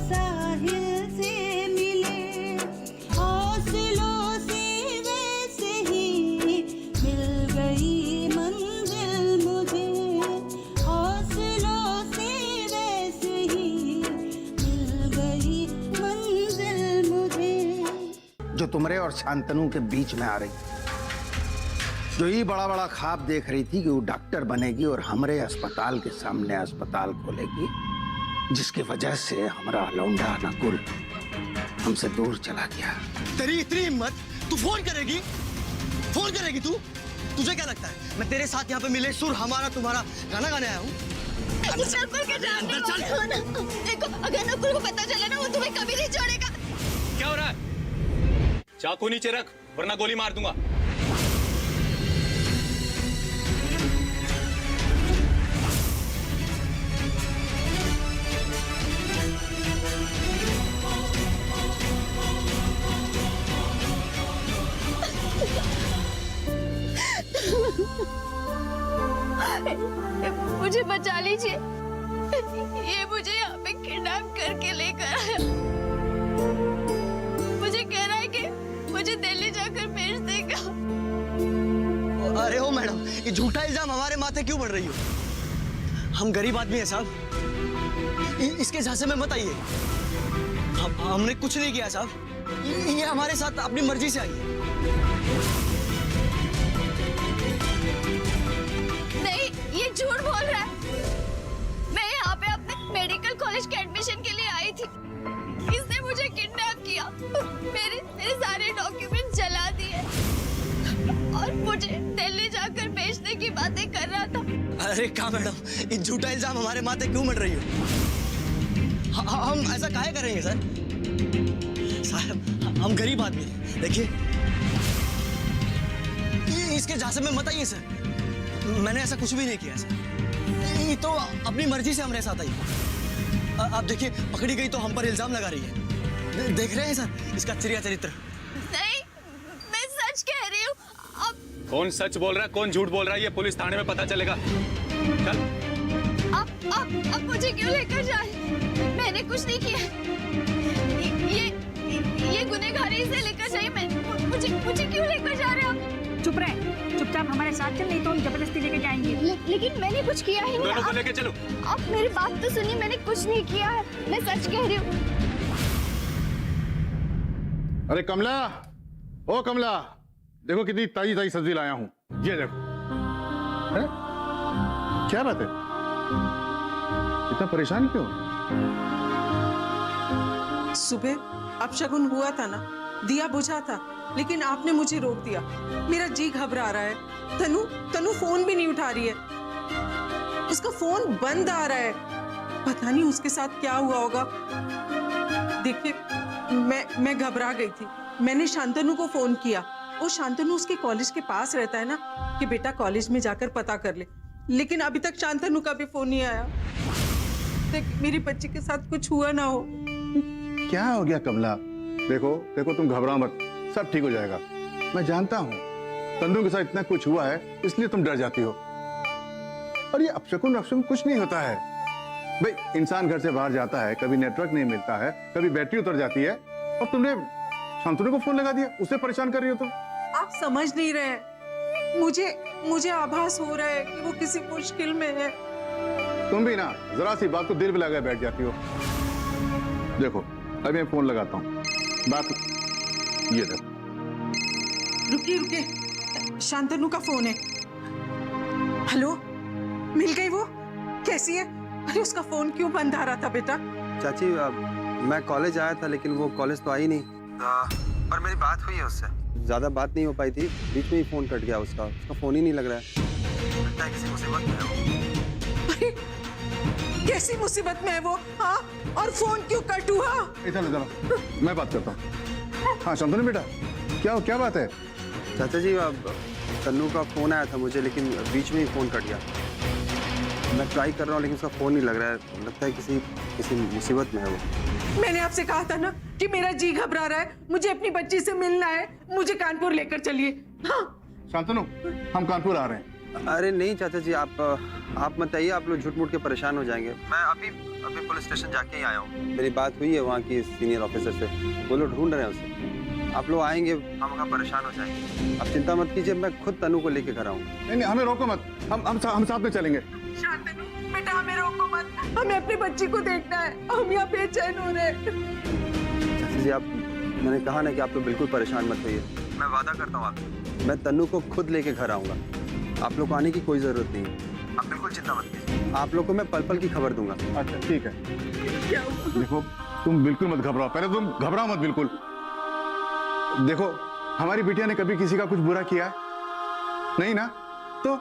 साहिल से मिले, हौसलों से वैसे ही मिल गई मंजिल मुझे, हौसलों से वैसे ही मिल गई मंजिल मुझे। जो तुमरे और शांतनु के बीच में आ रही, जो ये बड़ा बड़ा ख्वाब देख रही थी कि वो डॉक्टर बनेगी और हमरे अस्पताल के सामने अस्पताल खोलेगी, जिसकी वजह से हमारा लौंडा नकुल हमसे दूर चला गया। तेरी इतनी हिम्मत, तू फोन करेगी? फोन करेगी तू? तुझे क्या लगता है मैं तेरे साथ यहाँ पे मिले सुर हमारा तुम्हारा गाना गाने आया हूँ? देखो, अगर नकुल को पता चला ना, वो तुम्हें कभी नहीं छोड़ेगा। क्या हो रहा है? चाकू नीचे रख वरना गोली मार दूंगा। मुझे बचा लीजिए, ये मुझे यहाँ पे किडनैप करके लेकर आया। मुझे कह रहा है कि मुझे दिल्ली जाकर भेज देगा। अरे ओ मैडम, ये झूठा इल्जाम हमारे माथे क्यों बढ़ रही हो? हम गरीब आदमी हैं साहब, इसके झांसे में मत आइए। हमने कुछ नहीं किया साहब, ये हमारे साथ अपनी मर्जी से आई है। नहीं, ये झूठ बोल रहा है। मैं यहाँ पे अपने मेडिकल कॉलेज के एडमिशन के लिए आई थी, इसने मुझे किडनैप किया, मेरे सारे डॉक्यूमेंट जला दिए और मुझे दिल्ली जाकर बेचने की बातें कर रहा था। अरे क्या मैडम, ये झूठा इल्जाम हमारे माथे क्यों मढ़ रही हो? हम ऐसा काहे करेंगे सर? साहब, हम गरीब आदमी हैं। देखिए, इसके झांसे में मत आइए सर, मैंने ऐसा कुछ भी नहीं किया सर। ये तो अपनी मर्जी से हमारे साथ आई। आप देखिए, पकड़ी गई तो हम पर इल्जाम लगा रही है। देख रहे हैं सर इसका चिड़िया चरित्र। नहीं, मैं सच कह रही हूँ। अब कौन सच बोल रहा है, कौन झूठ बोल रहा है, ये पुलिस थाने में पता चलेगा। चल। अब मुझे क्यों लेकर जा रहे हैं? मैंने कुछ नहीं किया। ये गुनहगारी से लेकर जाइए। मुझे क्यों लेकर जा रहे हैं आप? चुप रहे, चुपचाप हमारे साथ चल, नहीं तो हम जबरदस्ती लेके जाएंगे। लेकिन मैंने कुछ किया ही नहीं। दोनों को लेके चलो। आप मेरी बात तो सुनिए, मैंने कुछ नहीं किया है, मैं सच कह रही हूँ। अरे कमला, ओ कमला, देखो कितनी ताजी ताजी सब्जी लाया हूँ, ये देखो। है? क्या बात है, इतना परेशान क्यों? सुबह अपशगुन हुआ था ना, दिया बुझा था, लेकिन आपने मुझे रोक दिया। मेरा जी घबरा रहा है। तनु फोन भी नहीं उठा रही है, उसका फोन बंद आ रहा है। पता नहीं उसके साथ क्या हुआ होगा। देखिए, मैं घबरा गई थी। मैंने शांतनु को फोन किया। वो शांतनु उसके कॉलेज के पास रहता है ना, कि बेटा कॉलेज में जाकर पता कर ले, लेकिन अभी तक शांतनु का भी फोन नहीं आया। देख, मेरी बच्ची के साथ कुछ हुआ ना हो। क्या हो गया कमला? देखो तुम घबराओ मत, सब ठीक हो जाएगा। मैं जानता हूँ तंदू के साथ इतना कुछ हुआ है, इसलिए तुम डर जाती हो। और ये अपशकुन कुछ नहीं होता है भाई। इंसान घर से बाहर जाता है, कभी नेटवर्क नहीं मिलता है, कभी बैटरी उतर जाती है, और तुमने शांतनु को फोन लगा दिया, उससे परेशान कर रही हो तुम। आप समझ नहीं रहे। मुझे आभास हो रहा है कि वो किसी मुश्किल में है। तुम भी ना जरा सी बात को दिल पे लगा बैठ जाती हो। देखो, अभी मैं फोन लगाता हूँ, बात ये देखो। रुकिए, शांतनु का फोन है। हेलो, मिल गई वो? कैसी है? अरे उसका फोन क्यों बंद आ रहा था बेटा? चाची, मैं कॉलेज आया था, लेकिन वो कॉलेज तो आई नहीं। पर मेरी बात हुई है उससे, ज्यादा बात नहीं हो पाई थी, बीच में ही फोन कट गया उसका फोन ही नहीं लग रहा है। लगता है किसी मुसीबत में है वो। अरे कैसी मुसीबत में है वो? हाँ, और फोन क्यों कट हुआ? इधर मैं बात करता हूँ। हाँ शांतनु बेटा, क्या बात है? चाचा जी, तन्नू का फोन आया था मुझे, लेकिन बीच में ही फोन कट गया। मैं ट्राई कर रहा हूँ, लेकिन उसका फोन नहीं लग रहा है। लगता है किसी मुसीबत में है वो। मैंने आपसे कहा था ना कि मेरा जी घबरा रहा है, मुझे अपनी बच्ची से मिलना है, मुझे कानपुर लेकर चलिए। हाँ शांतनु, हम कानपुर आ रहे हैं, अरे नहीं चाचा जी, आप मत आइए, आप लोग झूठ मूठ के परेशान हो जाएंगे। मैं अभी पुलिस स्टेशन जाके ही आया हूँ। मेरी बात हुई है वहाँ की सीनियर ऑफिसर से, वो लोग ढूंढ रहे हैं उसे। आप लोग आएंगे, हम वहाँ परेशान हो जाएंगे। आप चिंता मत कीजिए, मैं खुद तनु को लेके घर आऊँगा। नहीं नहीं, हमें रोको मत, हम साथ में चलेंगे। शांतनु बेटा, हमें रोको मत, हमें अपनी बच्ची को देखना है, हम यहाँ बेचैन हो रहे हैं। चाचा जी, मैंने कहा ना कि आप लोग बिल्कुल परेशान मत होइए। मैं वादा करता हूँ आपसे, मैं तनु को खुद लेके घर आऊँगा। आप लोग को आने की कोई जरूरत नहीं है, आप बिल्कुल चिंता मत कीजिए। आप लोग को मैं पल पल की खबर दूंगा। अच्छा ठीक है। देखो तुम बिल्कुल मत घबराओ, पहले तुम घबराओ मत बिल्कुल। देखो हमारी बिटिया ने कभी किसी का कुछ बुरा किया नहीं ना, तो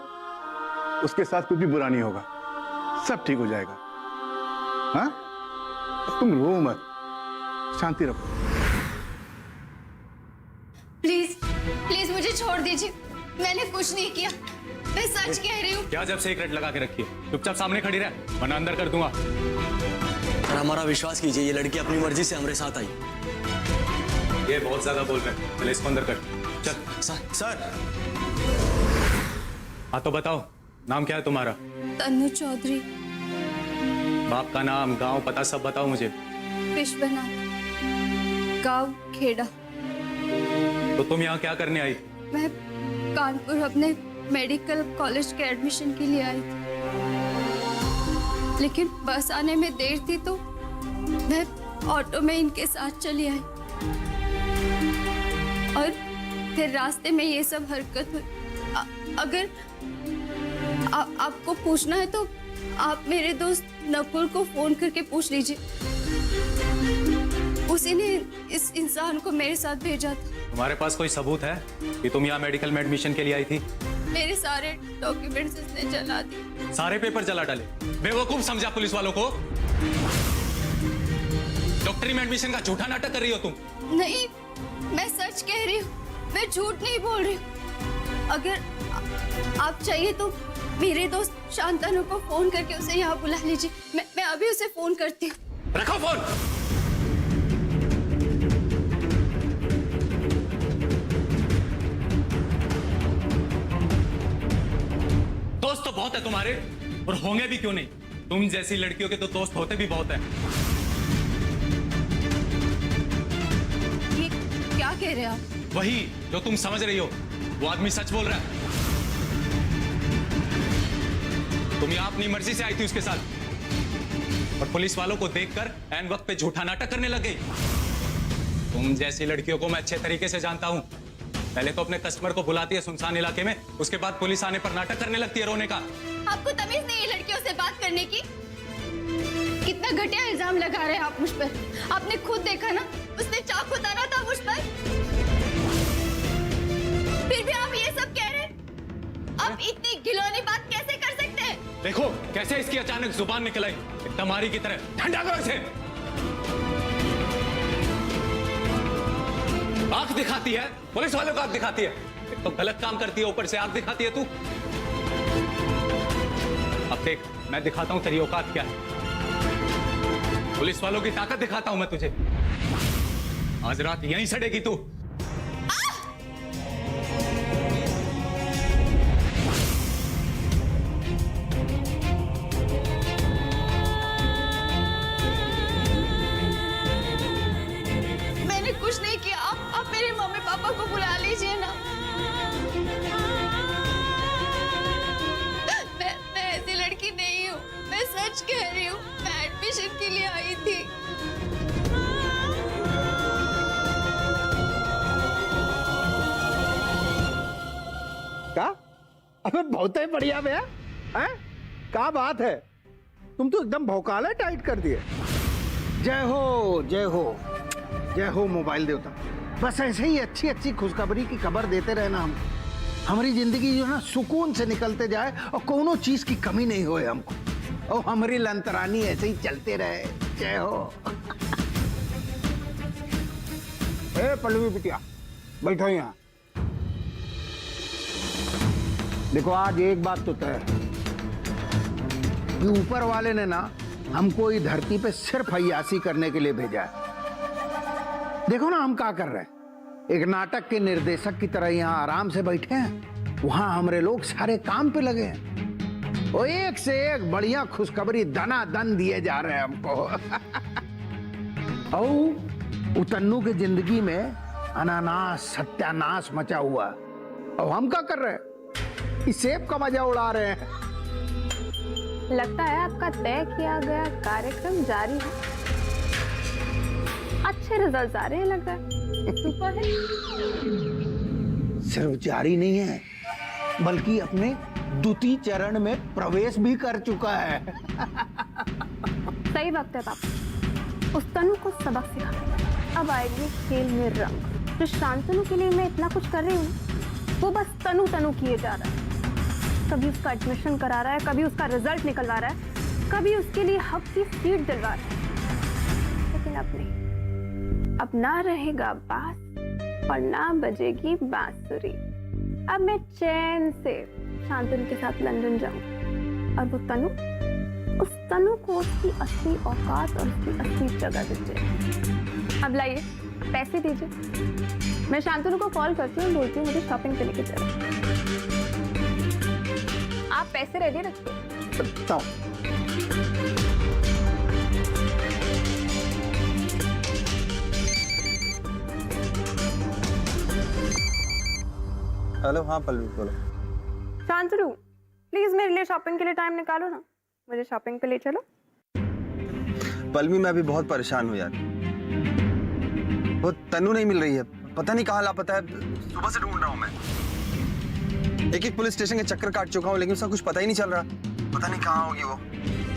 उसके साथ कुछ भी बुरा नहीं होगा, सब ठीक हो जाएगा। हाँ, तुम रो मत, शांति रखो। प्लीज प्लीज मुझे छोड़ दीजिए, मैंने कुछ नहीं किया, मैं सच कह रही हूँ। क्या जब से एक रट लगा के रखी है? चुपचाप सामने खड़ी रह, वरना अंदर कर दूंगा। सर हमारा विश्वास कीजिए, ये लड़की अपनी मर्जी से हमारे साथ आई। ये बहुत ज्यादा बोल रहे हैं, पहले इसको अंदर कर। चल। सर हाँ तो बताओ, नाम क्या है तुम्हारा? तनु चौधरी। बाप का नाम, गांव, पता सब बताओ मुझे। विश्वनाथ, गांव खेड़ा। तो तुम यहाँ क्या करने आई? मैं कानपुर अपने मेडिकल कॉलेज के एडमिशन के लिए आई थी, लेकिन बस आने में देर थी तो मैं ऑटो में इनके साथ चली आई और फिर रास्ते में ये सब हरकत हुई। अगर आपको पूछना है तो आप मेरे दोस्त नकुल को फोन करके पूछ लीजिए, उसी ने इस इंसान को मेरे साथ भेजा था। तुम्हारे पास कोई सबूत है कि तुम यहाँ मेडिकल में एडमिशन के लिए आई थी? मेरे सारे डॉक्यूमेंट्स इसने जला दिए। सारे पेपर जला डाले? बेवकूफ समझा पुलिस वालों को? डॉक्टरी में एडमिशन का झूठा नाटक कर रही हो तुम। नहीं, मैं सच कह रही हूँ, मैं झूठ नहीं बोल रही हूँ। अगर आप चाहिए तो मेरे दोस्त शांतनु को फोन करके उसे यहाँ बुला लीजिए, मैं अभी उसे फोन करती हूँ। रखो फोन। दोस्त तो बहुत है तुम्हारे, और होंगे भी क्यों नहीं। तुम जैसी लड़कियों के तो दोस्त होते भी बहुत हैं। ये क्या कह रहे हैं आप? वही जो तुम समझ रही हो, वो आदमी सच बोल रहा है। तुम यहाँ अपनी मर्जी से आई थी उसके साथ, और पुलिस वालों को देखकर ऐन वक्त पे झूठा नाटक करने लग गई। तुम जैसी लड़कियों को मैं अच्छे तरीके से जानता हूँ। पहले तो अपने कस्टमर को बुलाती है सुनसान इलाके में, उसके बाद पुलिस आने पर नाटक करने लगती है रोने का। आपको तमीज नहीं है लड़कियों से बात करने की? कितना घटिया इल्जाम लगा रहे हैं आप मुझ पर। आपने खुद देखा ना, उसने चाकू ताना था मुझ पर, फिर भी आप ये सब कह रहे हैं। आप इतनी घिनौनी बात कैसे कर सकते हैं? देखो कैसे इसकी अचानक जुबान निकल आई, तमारी की तरह। ठंडा करो इसे। आंख दिखाती है, पुलिस वालों को आंख दिखाती है। एक तो गलत काम करती है, ऊपर से आंख दिखाती है तू। अब देख, मैं दिखाता हूं तेरी औकात क्या है। पुलिस वालों की ताकत दिखाता हूं मैं तुझे। आज रात यहीं सड़ेगी तू। मैंने कुछ नहीं किया, आप मेरे मम्मी पापा को बुला लीजिए ना। मैं ऐसी लड़की नहीं हूँ, मैं सच कह रही हूँ। मैं एडमिशन के लिए आई थी। क्या? अबे बहुत ही बढ़िया भैया, हैं? क्या बात है, तुम तो एकदम भौकाला टाइट कर दिए। जय हो जय हो जय हो मोबाइल देवता। बस ऐसे ही अच्छी अच्छी खुशखबरी की खबर देते रहना। हम हमारी जिंदगी जो है ना सुकून से निकलते जाए और कोनो चीज की कमी नहीं होए हमको, और हमारी लंतरानी ऐसे ही चलते रहे। जय हो। ए पल्लवी बिटिया, बैठो यहाँ। देखो आज एक बात तो तय है कि ऊपर वाले ने ना हमको इस धरती पे सिर्फ अय्यासी करने के लिए भेजा है। देखो ना हम क्या कर रहे हैं, एक नाटक के निर्देशक की तरह यहाँ आराम से बैठे हैं वहां हमारे लोग सारे काम पे लगे हैं। वो एक से एक बढ़िया खुशखबरी दना दन दिए जा रहे हैं हमको। और तन्नू की जिंदगी में अनानास सत्यानाश मचा हुआ, और हम क्या कर रहे हैं? इस सेब का मजा उड़ा रहे हैं। लगता है आपका तय किया गया कार्यक्रम जारी है। अच्छे रिजल्ट आ रहे हैं, लगता है। सुपर है। सिर्फ जारी नहीं है, बल्कि अपने द्वितीय चरण में प्रवेश भी कर चुका है। सही वक्त है पापा, उस तनु को सबक सिखा। अब आएगी खेल में रंग। जो शांतनु के लिए मैं इतना कुछ कर रही हूँ, वो बस तनु तनु किए जा रहा है। कभी उसका एडमिशन करा रहा है, कभी उसका रिजल्ट निकलवा रहा है, कभी उसके लिए हक की सीट दिलवा रहा है। लेकिन अब नहीं, अब ना रहेगा बांस और ना बजेगी बांसुरी। अब मैं चैन से शांतनु के साथ लंदन जाऊं और वो तनु, उस तनु को उसकी असली औकात और उसकी असली जगह दीजिए। अब लाइए पैसे दीजिए, मैं शांतनु को कॉल करती हूँ, बोलती हूँ मुझे शॉपिंग पे लेके चलो। आप पैसे रेडी रखिए। हेलो, हाँ पल्लवी बोलो। शांतनु प्लीज मेरे लिए शॉपिंग के लिए टाइम निकालो ना, मुझे शॉपिंग पे ले चलो। पल्लवी मैं अभी बहुत परेशान हूँ यार, वो तन्नू नहीं मिल रही है, पता नहीं कहाँ लापता है। सुबह से ढूंढ रहा हूँ मैं, एक पुलिस स्टेशन के चक्कर काट चुका हूँ, लेकिन उसका कुछ पता ही नहीं चल रहा। पता नहीं कहाँ होगी वो,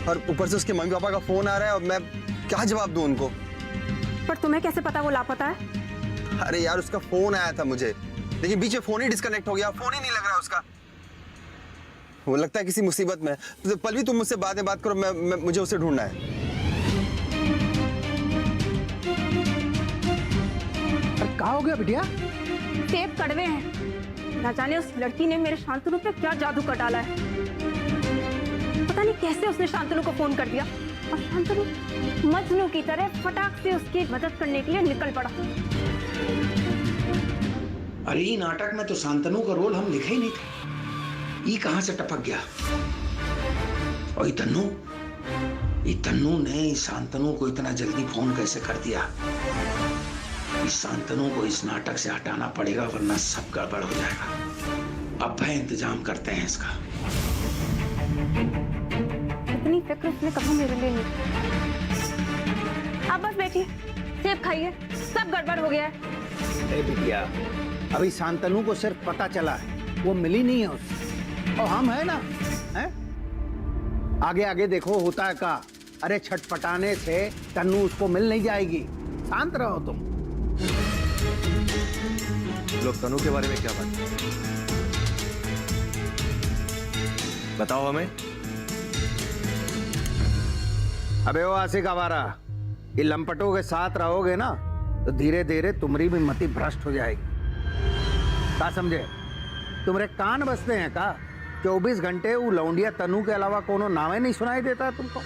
और ऊपर से उसके मम्मी पापा का फोन आ रहा है और मैं क्या जवाब दूँ उनको। पर तुम्हें कैसे पता वो लापता है? अरे यार उसका फोन आया था मुझे, लेकिन बीच में फोन ही डिस्कनेक्ट हो गया, फोन ही नहीं लग रहा उसका। वो लगता है किसी मुसीबत में। तो पल्लवी तुम मुझसे बाद में बात करो, मुझे उसे ढूंढना है। क्या हो गया बिटिया? सेब कड़वे हैं, ना जाने उस लड़की ने मेरे शांतनु पे क्या जादू कर डाला है। पता नहीं कैसे उसने शांतनु को फोन कर दिया, और शांतनु मजनू की तरह फटाक से उसकी मदद करने के लिए निकल पड़ा। अरे ये नाटक में तो शांतनु का रोल हम लिखे ही नहीं थे, ये कहां से टपक गया? और ये तन्नू ने शांतनु को इतना जल्दी फोन कैसे कर दिया? इस शांतनु को इस नाटक से हटाना पड़ेगा, वरना सब गड़बड़ हो जाएगा। अब है इंतजाम करते हैं इसका। इतनी फिक्र उसने कभी मेरे लिए नहीं। आप बस बैठिए, सेब खाइए, सब गड़बड़ हो गया है। बिटिया, अभी शांतनु को सिर्फ पता चला है, वो मिली नहीं है उससे, और हम है ना, हैं? आगे आगे देखो होता है का। अरे छटपटाने से तन्नू उसको मिल नहीं जाएगी, शांत रहो तुम। लोग तन्नू के बारे में क्या बात बताओ हमें। अबे वो आशिक आवारा, ये लंपटों के साथ रहोगे ना तो धीरे धीरे तुम्हारी भी मति भ्रष्ट हो जाएगी। क्या समझे? तुम्हारे कान बसते हैं का? 24 घंटे वो लौंडिया तन्नू के अलावा कोनो नामे नहीं सुनाई देता तुमको?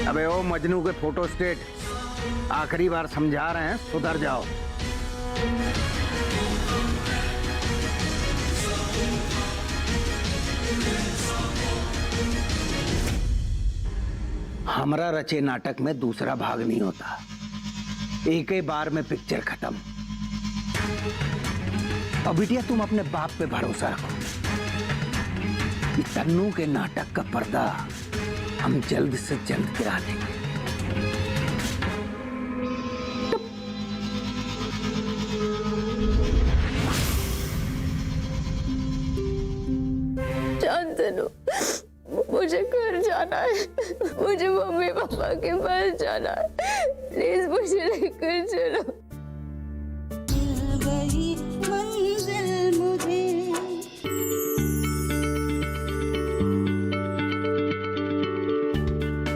अबे वो मजनू के फोटो स्टेट, आखिरी बार समझा रहे हैं, सुधर जाओ। हमारा रचे नाटक में दूसरा भाग नहीं होता, एक ही बार में पिक्चर खत्म। और बिटिया तुम अपने बाप पे भरोसा रखो, तन्नू के नाटक का पर्दा हम जल्द से जल्द गिरा देंगे। शांतनु, मुझे घर जाना है, मुझे मम्मी पापा के पास जाना है, प्लीज मुझे लेकर चलो। मिल गई मंजिल मुझे।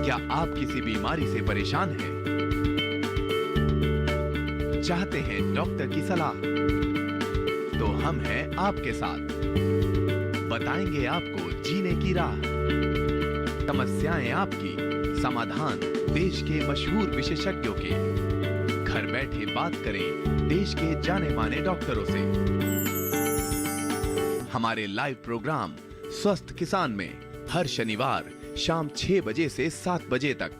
क्या आप किसी बीमारी से परेशान हैं? चाहते हैं डॉक्टर की सलाह? तो हम हैं आपके साथ, बताएंगे आपको जीने की राह। समस्याएं आपकी, समाधान देश के मशहूर विशेषज्ञों के। घर बैठे बात करें देश के जाने माने डॉक्टरों से। हमारे लाइव प्रोग्राम स्वस्थ किसान में हर शनिवार शाम 6 बजे से 7 बजे तक।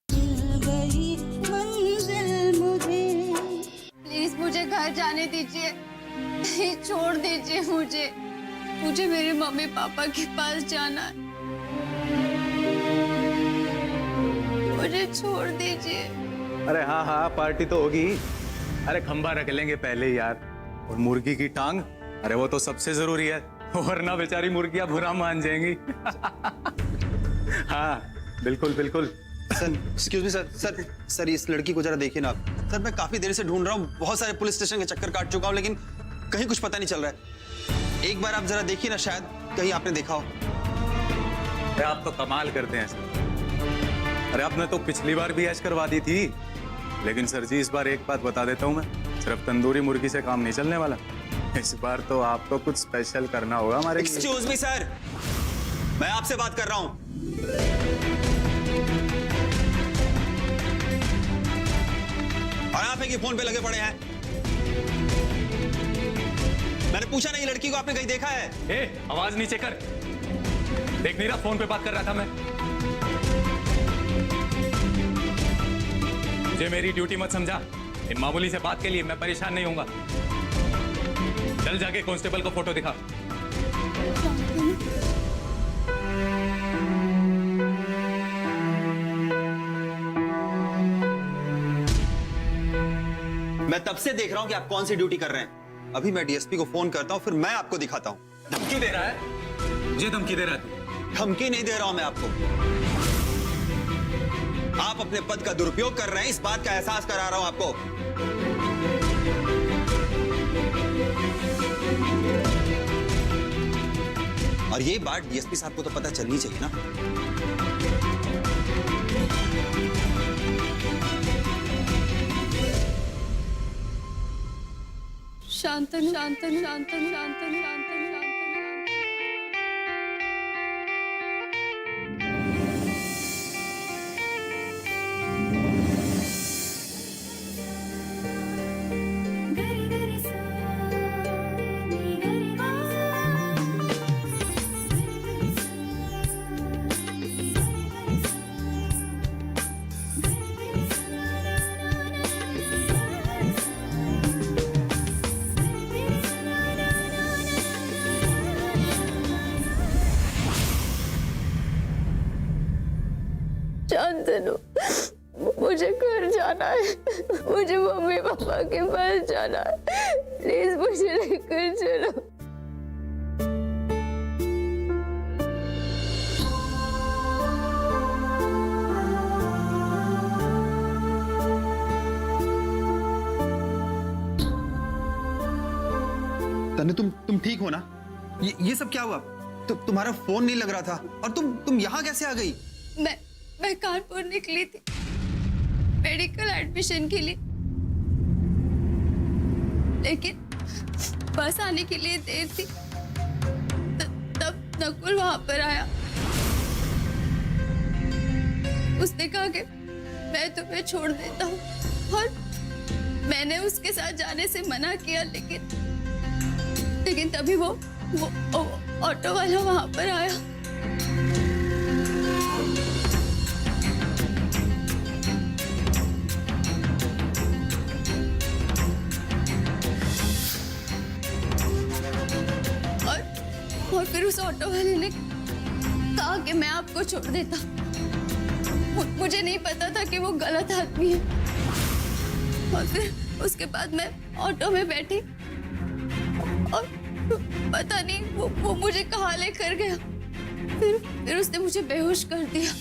मिल गई मंजिल मुझे। प्लीज मुझे घर जाने दीजिए, नहीं छोड़ दीजिए मुझे मेरे मम्मी पापा के पास जाना है, मुझे छोड़ दीजिए। अरे हाँ हाँ, पार्टी तो होगी। अरे खंबा रख लेंगे पहले ही यार। और मुर्गी की टांग, अरे वो तो सबसे जरूरी है, वरना बेचारी मुर्गियां बुरा मान जाएंगी। हाँ बिल्कुल बिल्कुल। सर एक्सक्यूज मी सर इस लड़की को जरा देखिए ना आप। सर मैं काफी देर से ढूंढ रहा हूँ, बहुत सारे पुलिस स्टेशन के चक्कर काट चुका हूँ, लेकिन कहीं कुछ पता नहीं चल रहा है। एक बार आप जरा देखिए ना, शायद कहीं आपने देखा हो। अरे आप तो कमाल करते हैं सर। अरे आपने तो पिछली बार भी ऐश करवा दी थी, लेकिन सर जी इस बार एक बात बता देता हूँ मैं, सिर्फ तंदूरी मुर्गी से काम नहीं चलने वाला। इस बार तो आपको कुछ स्पेशल करना होगा हमारे लिए। एक्सक्यूज मी सर, मैं आपसे बात कर रहा हूँ। और आप एक फोन पे लगे पड़े हैं। मैंने पूछा नहीं, लड़की को आपने कहीं देखा है? ए, आवाज नीचे कर। देख नहीं रहा फोन पे बात कर रहा था मैं। मुझे मेरी ड्यूटी मत समझा। इन मामूली से बात के लिए मैं परेशान नहीं होऊंगा। चल जाके कांस्टेबल को फोटो दिखा। मैं तब से देख रहा हूं कि आप कौन सी ड्यूटी कर रहे हैं। अभी मैं डीएसपी को फोन करता हूं, फिर मैं आपको दिखाता हूं। धमकी दे रहा है? मुझे धमकी दे रहा है? धमकी नहीं दे रहा हूं मैं आपको। आप अपने पद का दुरुपयोग कर रहे हैं, इस बात का एहसास करा रहा हूं आपको। और ये बात डीएसपी साहब को तो पता चलनी चाहिए ना। शांतनु शांतनु शांतनु शांतनु शांतनु शांतनु। शांतनु, मुझे घर जाना है, मुझे मम्मी पापा के पास जाना है, प्लीज मुझे लेकर चलो। तन्ने तुम ठीक हो ना? ये सब क्या हुआ? तुम्हारा फोन नहीं लग रहा था, और तुम यहाँ कैसे आ गई? मैं कानपुर निकली थी मेडिकल एडमिशन के लिए, लेकिन बस आने के लिए देर थी। तब नकुल वहां पर आया। उसने कहा कि मैं तुम्हें छोड़ देता हूँ, और मैंने उसके साथ जाने से मना किया, लेकिन तभी वो ऑटो वाला वहां पर आया। और फिर उस ऑटो वाले ने कहा कि मैं आपको छोड़ देता। मुझे नहीं पता था कि वो गलत आदमी है। और फिर उसके बाद मैं ऑटो में बैठी, और पता नहीं वो मुझे कहाँ लेकर गया। फिर उसने मुझे बेहोश कर दिया।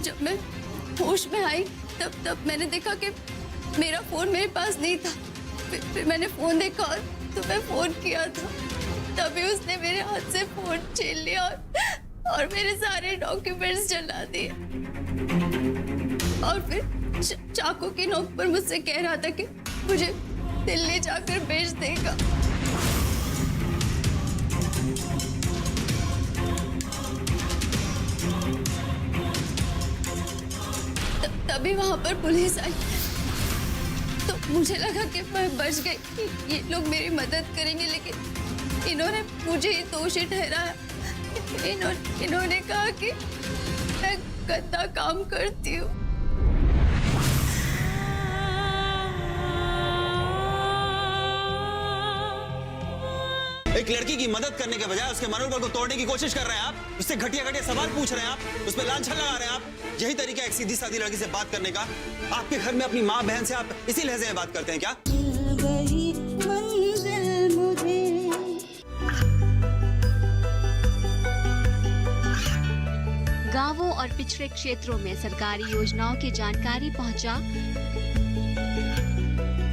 जब मैं होश में आई, तब मैंने देखा कि मेरा फोन मेरे पास नहीं था। फिर मैंने फोन देखा और तुम्हें फोन किया था। तभी उसने मेरे हाथ से फोन छीन लिया और मेरे सारे डॉक्यूमेंट्स जला दिए। और चाकू की नोक पर मुझसे कह रहा था कि मुझे दिल्ली जाकर बेच देगा। तभी वहां पर पुलिस आई तो मुझे लगा कि मैं बच गई, ये लोग मेरी मदद करेंगे, लेकिन इन्होंने मुझे ही दोषी ठहराया। इन्होंने कहा कि मैं गंदा काम करती हूँ। एक लड़की की मदद करने के बजाय उसके मनोबल को तोड़ने की कोशिश कर रहे हैं आप, उससे घटिया घटिया सवाल पूछ रहे हैं आप, उस पर लांछन लगा रहे हैं आप। यही तरीका एक सीधी सादी लड़की से बात करने का? आपके घर में अपनी माँ बहन से आप इसी लहजे में बात करते हैं क्या? मिल गई मंजिल मुझे। गांवों और पिछड़े क्षेत्रों में सरकारी योजनाओं की जानकारी पहुंचा।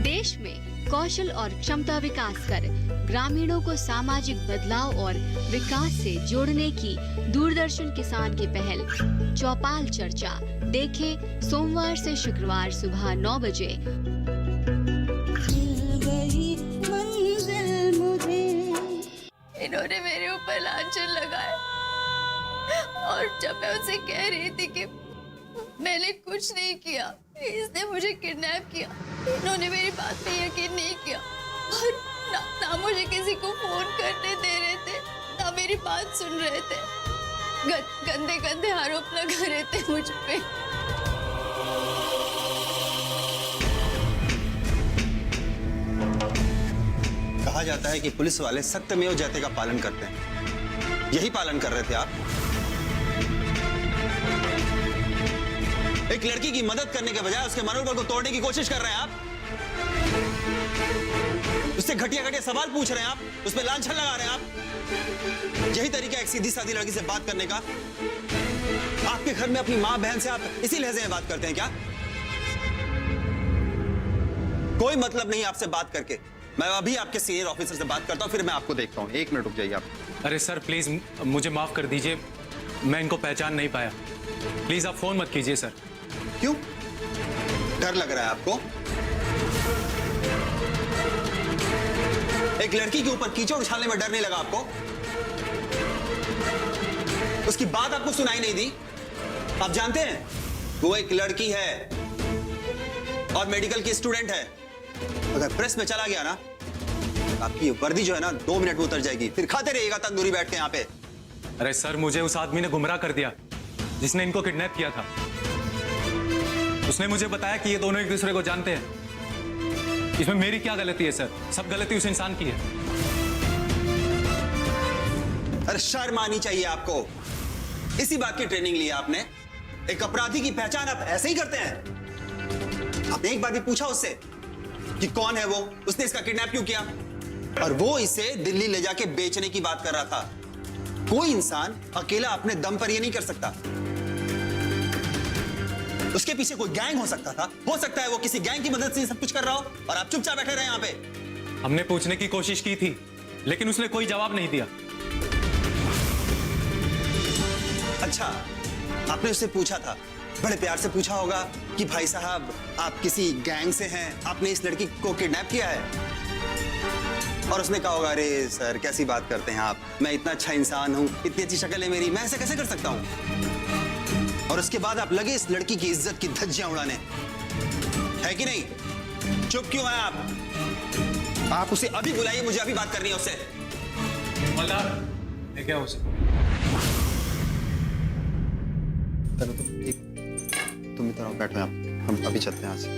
देश में कौशल और क्षमता विकास कर ग्रामीणों को सामाजिक बदलाव और विकास से जोड़ने की दूरदर्शन किसान की पहल चौपाल चर्चा देखें सोमवार से शुक्रवार सुबह 9 बजे। मिल गई मंजिल मुझे। इन्होंने मेरे ऊपर लांछन लगाया और जब मैं उनसे कह रही थी कि मैंने कुछ नहीं किया, इसने मुझे किडनैप किया, इन्होंने मेरी बात पे यकीन नहीं किया और ना मुझे किसी को फोन करने दे रहे थे, ना मेरी बात सुन रहे थे। गंदे गंदे आरोप लगा रहे थे मुझ पे। कहा जाता है कि पुलिस वाले सत्यमेव जयते का पालन करते हैं, यही पालन कर रहे थे आप? एक लड़की की मदद करने के बजाय उसके मनोबल को तोड़ने की कोशिश कर रहे हैं आप, उससे घटिया घटिया सवाल पूछ रहे हैं आप, उस पर लांछन लगा रहे हैं आप। यही तरीका एक सीधी सादी लड़की से बात करने का? आपके घर में अपनी माँ बहन से आप इसी लहजे में बात करते हैं क्या? कोई मतलब नहीं आपसे बात करके। मैं अभी आपके सीनियर ऑफिसर से बात करता हूं, फिर मैं आपको देखता हूं। 1 मिनट रुक जाइए आप। अरे सर प्लीज मुझे माफ कर दीजिए, मैं इनको पहचान नहीं पाया। प्लीज आप फोन मत कीजिए सर। क्यों? डर लग रहा है आपको? एक लड़की के ऊपर कीचड़ उछालने में डर नहीं लगा आपको? उसकी बात आपको सुनाई नहीं दी? आप जानते हैं वो एक लड़की है और मेडिकल की स्टूडेंट है। अगर प्रेस में चला गया ना, आपकी वर्दी जो है ना 2 मिनट में उतर जाएगी, फिर खाते रहिएगा तंदूरी बैठ के यहाँ पे। अरे सर मुझे उस आदमी ने गुमराह कर दिया जिसने इनको किडनैप किया था। उसने मुझे बताया कि ये दोनों एक दूसरे को जानते हैं। इसमें मेरी क्या गलती है सर? सब गलती उस इंसान की है। अरे शर्म आनी चाहिए आपको। इसी बात की ट्रेनिंग ली है आपने? एक अपराधी की पहचान आप ऐसे ही करते हैं? आपने एक बार भी पूछा उससे कि कौन है वो, उसने इसका किडनैप क्यों किया? और वो इसे दिल्ली ले जाके बेचने की बात कर रहा था। कोई इंसान अकेला अपने दम पर ये नहीं कर सकता। उसके पीछे कोई गैंग हो सकता था, हो सकता है वो किसी गैंग की मदद से सब कुछ कर रहा हो और आप चुपचाप बैठे रहे यहाँ पे। हमने पूछने की कोशिश की थी लेकिन उसने कोई जवाब नहीं दिया। अच्छा, आपने उससे पूछा था, बड़े प्यार से पूछा होगा कि भाई साहब आप किसी गैंग से हैं, आपने इस लड़की को किडनैप किया है? और उसने कहा होगा अरे सर कैसी बात करते हैं आप, मैं इतना अच्छा इंसान हूं, इतनी अच्छी शक्ल है मेरी, मैं ऐसे कैसे कर सकता हूं? और उसके बाद आप लगे इस लड़की की इज्जत की धज्जियां उड़ाने, है कि नहीं? चुप क्यों हैं आप? आप उसे अभी बुलाइए, मुझे अभी बात करनी है उससे। क्या उसे? तुम इधर आओ, बैठो आप, हम अभी चलते हैं यहाँ से।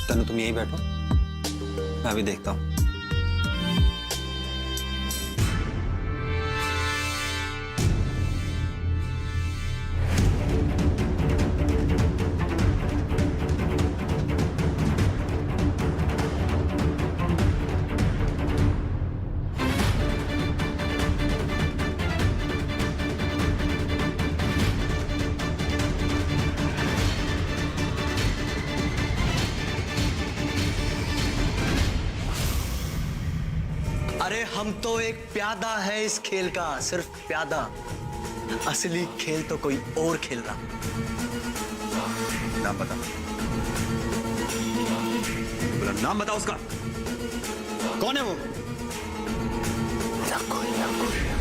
तनु तुम यहीं बैठो, मैं अभी देखता हूँ। हम तो एक प्यादा है इस खेल का, सिर्फ प्यादा। असली खेल तो कोई और खेल रहा। नाम बता, बोला नाम बता उसका। कौन है वो? रखो, रखो।